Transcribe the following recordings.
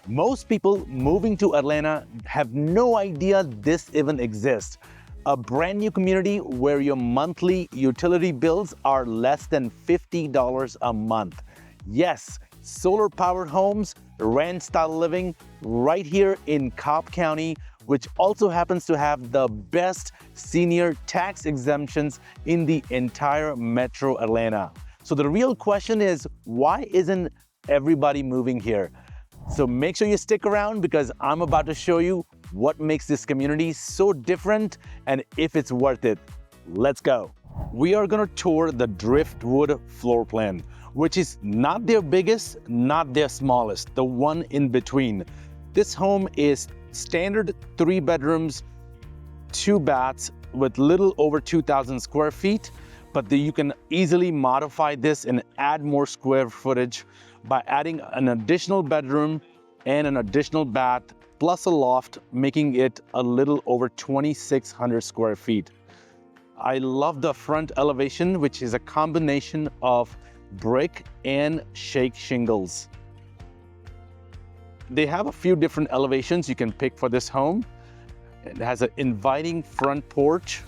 Most people moving to Atlanta have no idea this even exists. A brand new community where your monthly utility bills are less than $50 a month. Yes, solar powered homes, ranch style living right here in Cobb County, which also happens to have the best senior tax exemptions in the entire metro Atlanta. So the real question is, why isn't everybody moving here? So make sure you stick around because I'm about to show you what makes this community so different and if it's worth it. Let's go. We are gonna tour the Driftwood Floor Plan, which is not their biggest, not their smallest, the one in between. This home is standard 3 bedrooms, 2 baths with little over 2,000 square feet, but you can easily modify this and add more square footage by adding an additional bedroom and an additional bath plus a loft, making it a little over 2,600 square feet. I love the front elevation, which is a combination of brick and shake shingles. They have a few different elevations you can pick for this home. It has an inviting front porch,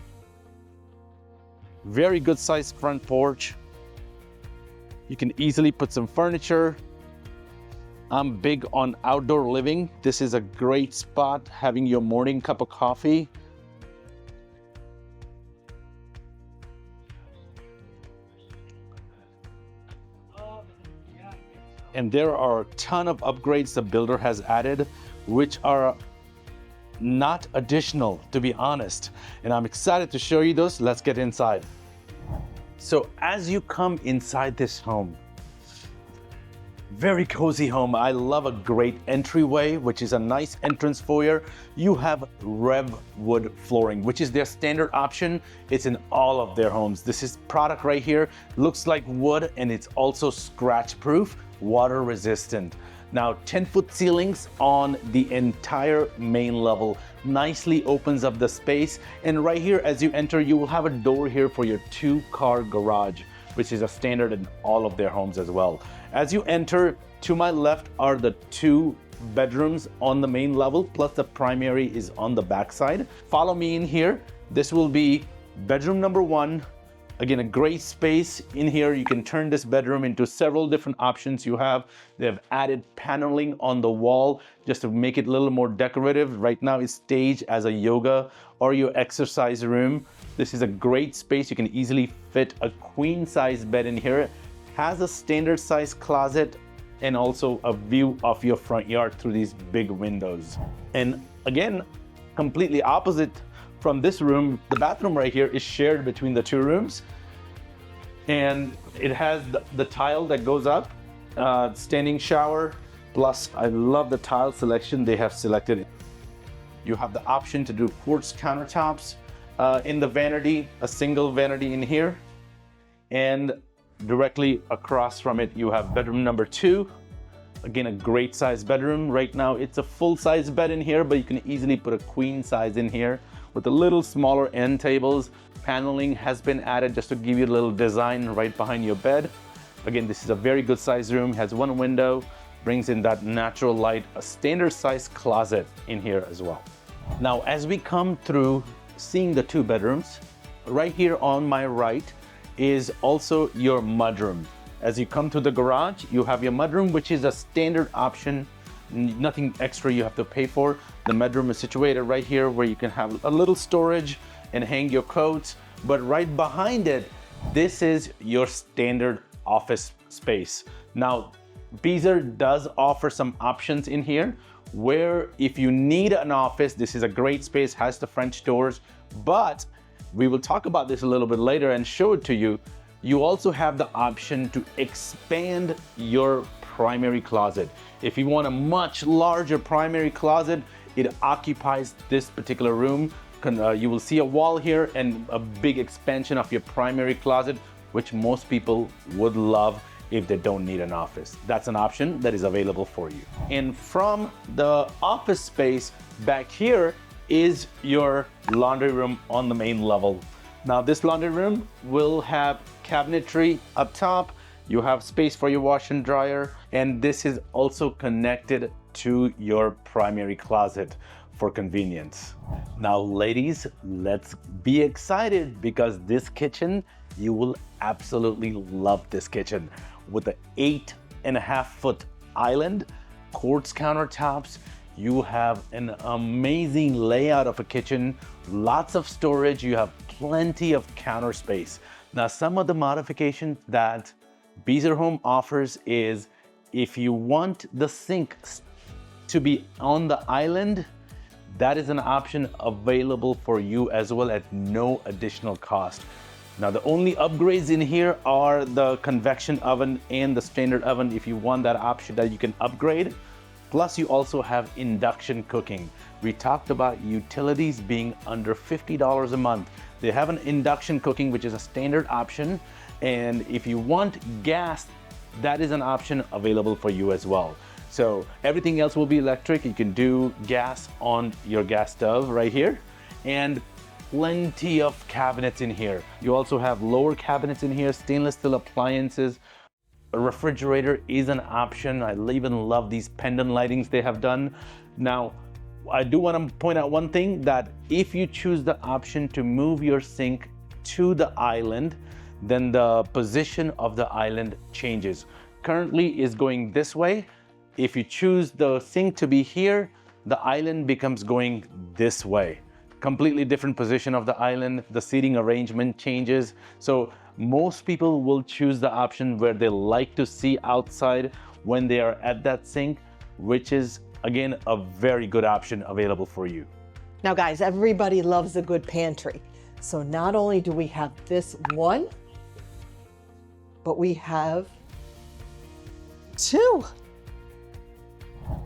very good sized front porch. You can easily put some furniture. I'm big on outdoor living. This is a great spot, having your morning cup of coffee. And there are a ton of upgrades the builder has added, which are not additional, to be honest. And I'm excited to show you those. Let's get inside. So as you come inside this home, very cozy home. I love a great entryway, which is a nice entrance foyer. You have Revwood flooring, which is their standard option. It's in all of their homes. This is product right here. Looks like wood, and it's also scratch proof, water resistant. Now 10-foot ceilings on the entire main level nicely opens up the space. And right here, as you enter, you will have a door here for your 2-car garage, which is a standard in all of their homes as well. As you enter, to my left are the 2 bedrooms on the main level, plus the primary is on the back side. Follow me in here. This will be bedroom number 1. Again, a great space in here. You can turn this bedroom into several different options you have. They have added paneling on the wall just to make it a little more decorative. Right now it's staged as a yoga or your exercise room. This is a great space. You can easily fit a queen size bed in here. Has a standard size closet and also a view of your front yard through these big windows. And again, completely opposite from this room, the bathroom right here is shared between the 2 rooms. And it has the tile that goes up, standing shower, plus I love the tile selection they have selected. You have the option to do quartz countertops in the vanity, a single vanity in here. And directly across from it, you have bedroom number 2. Again, a great size bedroom. Right now, it's a full size bed in here, but you can easily put a queen size in here with a little smaller end tables. Paneling has been added just to give you a little design right behind your bed. Again, this is a very good size room, has 1 window, brings in that natural light, a standard size closet in here as well. Now, as we come through seeing the 2 bedrooms, right here on my right is also your mudroom. As you come to the garage, you have your mudroom, which is a standard option, nothing extra you have to pay for. The mudroom is situated right here where you can have a little storage and hang your coats. But right behind it, this is your standard office space. Now, Beazer does offer some options in here where if you need an office, this is a great space, has the French doors, but we will talk about this a little bit later and show it to you. You also have the option to expand your primary closet. If you want a much larger primary closet, it occupies this particular room. You will see a wall here and a big expansion of your primary closet, which most people would love if they don't need an office. That's an option that is available for you. And from the office space back here is your laundry room on the main level. Now this laundry room will have cabinetry up top. You have space for your wash and dryer, and this is also connected to your primary closet for convenience. Now, ladies, let's be excited because this kitchen, you will absolutely love this kitchen. With the 8.5-foot island, quartz countertops, you have an amazing layout of a kitchen, lots of storage, you have plenty of counter space. Now, some of the modifications that Beazer Home offers is if you want the sink to be on the island, that is an option available for you as well at no additional cost. Now, the only upgrades in here are the convection oven and the standard oven if you want that option that you can upgrade. Plus, you also have induction cooking. We talked about utilities being under $50 a month. They have an induction cooking, which is a standard option. And if you want gas, that is an option available for you as well. So everything else will be electric. You can do gas on your gas stove right here. And plenty of cabinets in here. You also have lower cabinets in here, stainless steel appliances. A refrigerator is an option. I even love these pendant lightings they have done. Now, I do want to point out one thing, that if you choose the option to move your sink to the island, then the position of the island changes. Currently is going this way. If you choose the sink to be here, the island becomes going this way. Completely different position of the island. The seating arrangement changes. So most people will choose the option where they like to see outside when they are at that sink, which is, again, a very good option available for you. Now, guys, everybody loves a good pantry. So not only do we have this one, but we have two.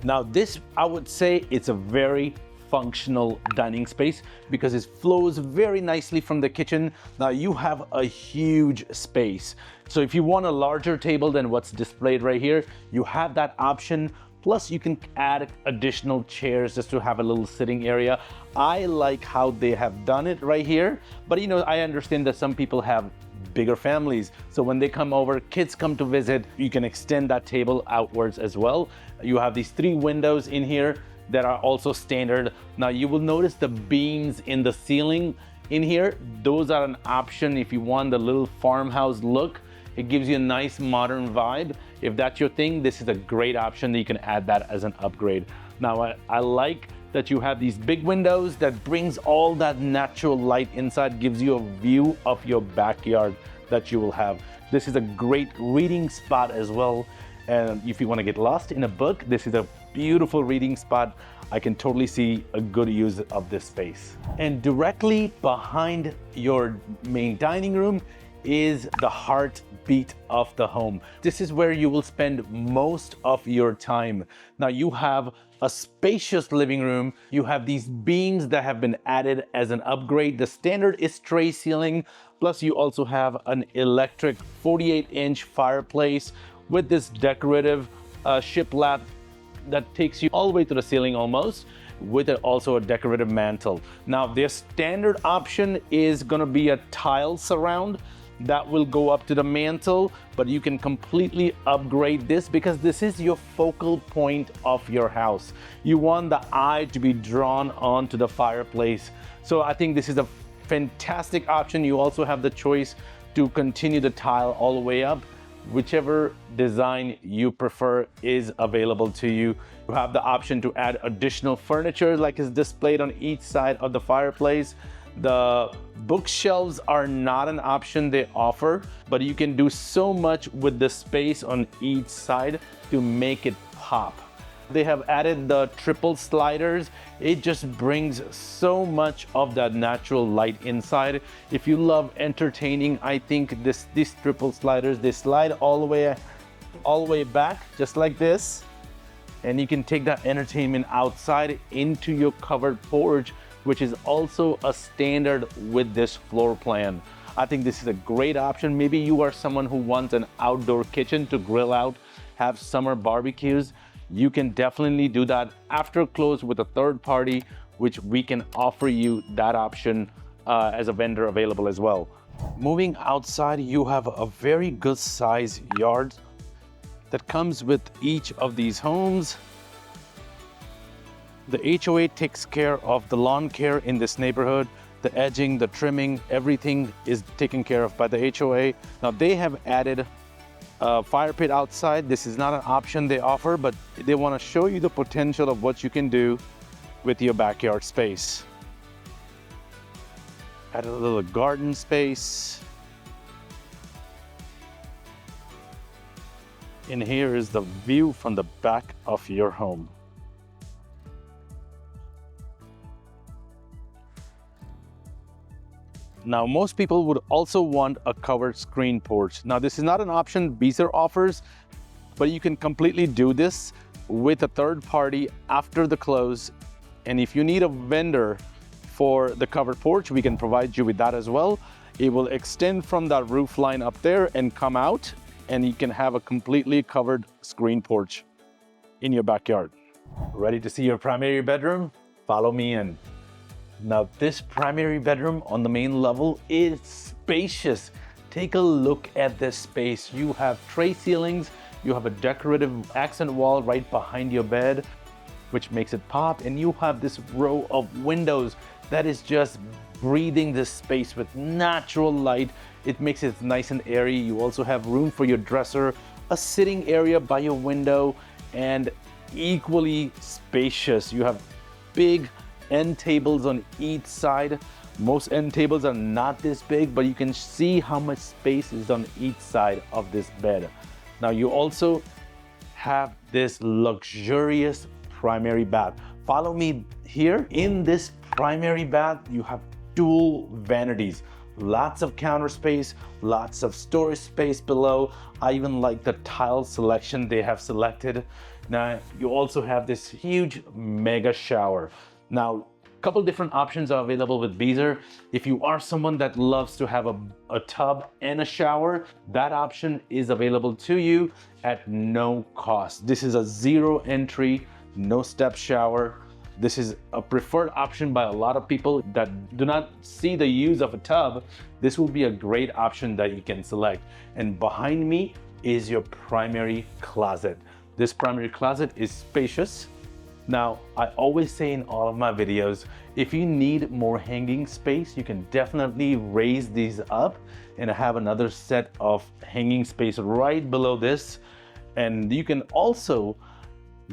Now, this, I would say, it's a very functional dining space because it flows very nicely from the kitchen. Now, you have a huge space. So if you want a larger table than what's displayed right here, you have that option. Plus, you can add additional chairs just to have a little sitting area. I like how they have done it right here. But, you know, I understand that some people have bigger families. So when they come over, kids come to visit, you can extend that table outwards as well. You have these 3 windows in here that are also standard. Now, you will notice the beams in the ceiling in here. Those are an option if you want the little farmhouse look. It gives you a nice modern vibe. If that's your thing, this is a great option that you can add that as an upgrade. Now, I like that you have these big windows that brings all that natural light inside, gives you a view of your backyard that you will have. This is a great reading spot as well. And if you want to get lost in a book, this is a beautiful reading spot. I can totally see a good use of this space. And directly behind your main dining room is the heartbeat of the home. This is where you will spend most of your time. Now, you have a spacious living room. You have these beams that have been added as an upgrade. The standard is tray ceiling, plus you also have an electric 48-inch fireplace with this decorative shiplap that takes you all the way to the ceiling almost, with also a decorative mantle. Now, their standard option is gonna be a tile surround that will go up to the mantle, but you can completely upgrade this because this is your focal point of your house. You want the eye to be drawn onto the fireplace. So I think this is a fantastic option. You also have the choice to continue the tile all the way up. Whichever design you prefer is available to you. You have the option to add additional furniture like is displayed on each side of the fireplace. The bookshelves are not an option they offer, but you can do so much with the space on each side to make it pop. They have added the triple sliders. It just brings so much of that natural light inside. If you love entertaining, I think these triple sliders, they slide all the way back, just like this. And you can take that entertainment outside into your covered porch, which is also a standard with this floor plan. I think this is a great option. Maybe you are someone who wants an outdoor kitchen to grill out, have summer barbecues. You can definitely do that after close with a third party, which we can offer you that option as a vendor available as well. Moving outside, you have a very good size yard that comes with each of these homes. The HOA takes care of the lawn care in this neighborhood. The edging, the trimming, everything is taken care of by the HOA. Now they have added a fire pit outside. This is not an option they offer, but they want to show you the potential of what you can do with your backyard space. Add a little garden space. And here is the view from the back of your home. Now, most people would also want a covered screen porch. Now, this is not an option Beazer offers, but you can completely do this with a third party after the close. And if you need a vendor for the covered porch, we can provide you with that as well. It will extend from that roof line up there and come out, and you can have a completely covered screen porch in your backyard. Ready to see your primary bedroom? Follow me in. Now, this primary bedroom on the main level is spacious. Take a look at this space. You have tray ceilings, you have a decorative accent wall right behind your bed, which makes it pop, and you have this row of windows that is just breathing this space with natural light. It makes it nice and airy. You also have room for your dresser, a sitting area by your window, and equally spacious. You have big end tables on each side. Most end tables are not this big, but you can see how much space is on each side of this bed. Now you also have this luxurious primary bath. Follow me here. In this primary bath, you have dual vanities, lots of counter space, lots of storage space below. I even like the tile selection they have selected. Now you also have this huge mega shower. Now, a couple different options are available with Beazer. If you are someone that loves to have a tub and a shower, that option is available to you at no cost. This is a zero entry, no step shower. This is a preferred option by a lot of people that do not see the use of a tub. This will be a great option that you can select. And behind me is your primary closet. This primary closet is spacious. Now, I always say in all of my videos, if you need more hanging space, you can definitely raise these up and have another set of hanging space right below this. And you can also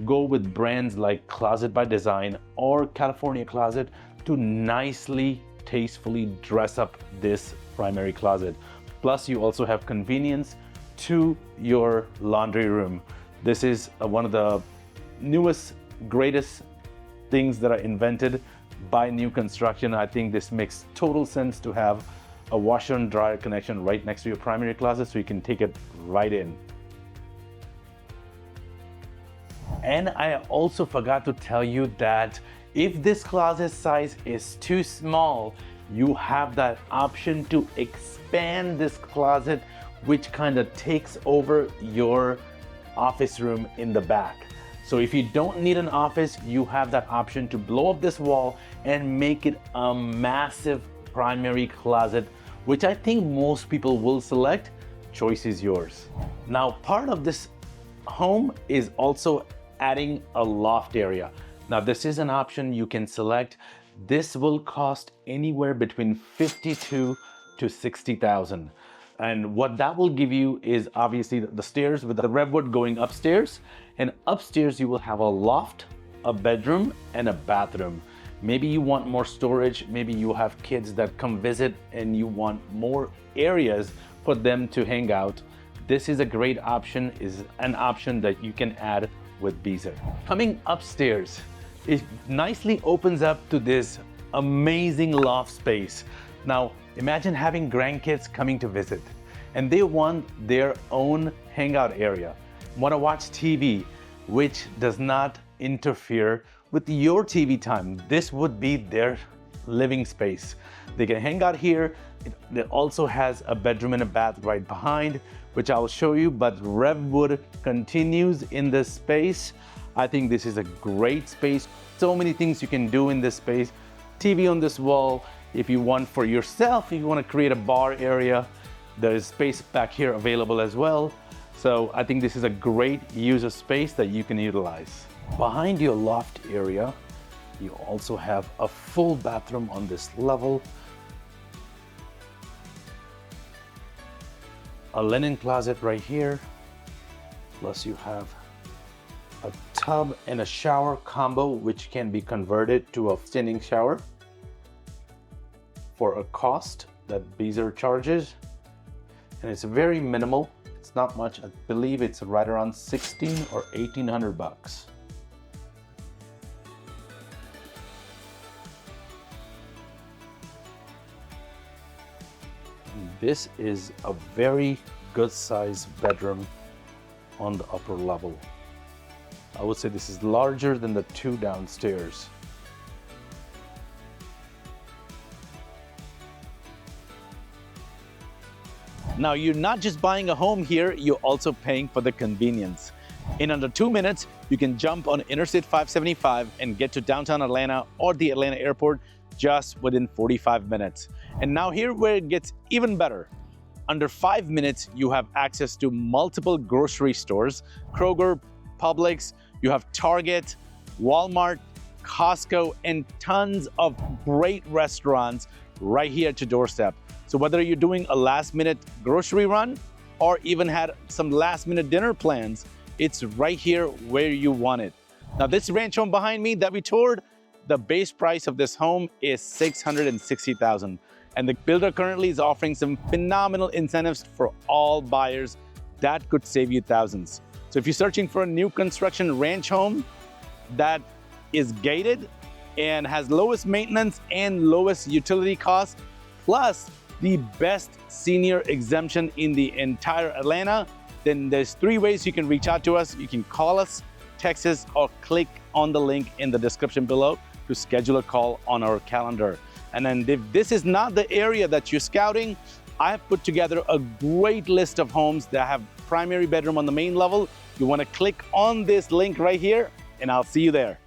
go with brands like Closet by Design or California Closet to nicely, tastefully dress up this primary closet. Plus, you also have convenience to your laundry room. This is one of the newest, greatest things that are invented by new construction. I think this makes total sense to have a washer and dryer connection right next to your primary closet so you can take it right in. And I also forgot to tell you that if this closet size is too small, you have that option to expand this closet, which kind of takes over your office room in the back. So if you don't need an office, you have that option to blow up this wall and make it a massive primary closet, which I think most people will select. Choice is yours. Now, part of this home is also adding a loft area. Now, this is an option you can select. This will cost anywhere between $52,000 to $60,000. And what that will give you is obviously the stairs with the Revwood going upstairs. And upstairs you will have a loft, a bedroom, and a bathroom. Maybe you want more storage. Maybe you have kids that come visit and you want more areas for them to hang out. This is a great option, is an option that you can add with Beazer. Coming upstairs, it nicely opens up to this amazing loft space. Now, imagine having grandkids coming to visit and they want their own hangout area, want to watch TV, which does not interfere with your TV time. This would be their living space. They can hang out here. It also has a bedroom and a bath right behind, which I'll show you, but Revwood continues in this space. I think this is a great space. So many things you can do in this space. TV on this wall. If you want for yourself, if you want to create a bar area, there is space back here available as well. So I think this is a great use of space that you can utilize. Behind your loft area, You also have a full bathroom on this level, a linen closet right here, plus you have a tub and a shower combo which can be converted to a standing shower for a cost that Beazer charges, and it's very minimal. It's not much. I believe it's right around 16 or 1800 bucks. This is a very good sized bedroom on the upper level. I would say this is larger than the two downstairs. Now, you're not just buying a home here, you're also paying for the convenience. In under 2 minutes, you can jump on Interstate 575 and get to downtown Atlanta or the Atlanta airport just within 45 minutes. And now here where it gets even better. Under 5 minutes, you have access to multiple grocery stores, Kroger, Publix, you have Target, Walmart, Costco, and tons of great restaurants right here at your doorstep. So whether you're doing a last-minute grocery run or even had some last-minute dinner plans, it's right here where you want it. Now, this ranch home behind me that we toured, the base price of this home is $660,000. And the builder currently is offering some phenomenal incentives for all buyers that could save you thousands. So if you're searching for a new construction ranch home that is gated and has lowest maintenance and lowest utility costs, plus the best senior exemption in the entire Atlanta, then there's 3 ways you can reach out to us. You can call us, text us, or click on the link in the description below to schedule a call on our calendar. And then if this is not the area that you're scouting, I have put together a great list of homes that have primary bedroom on the main level. You want to click on this link right here, and I'll see you there.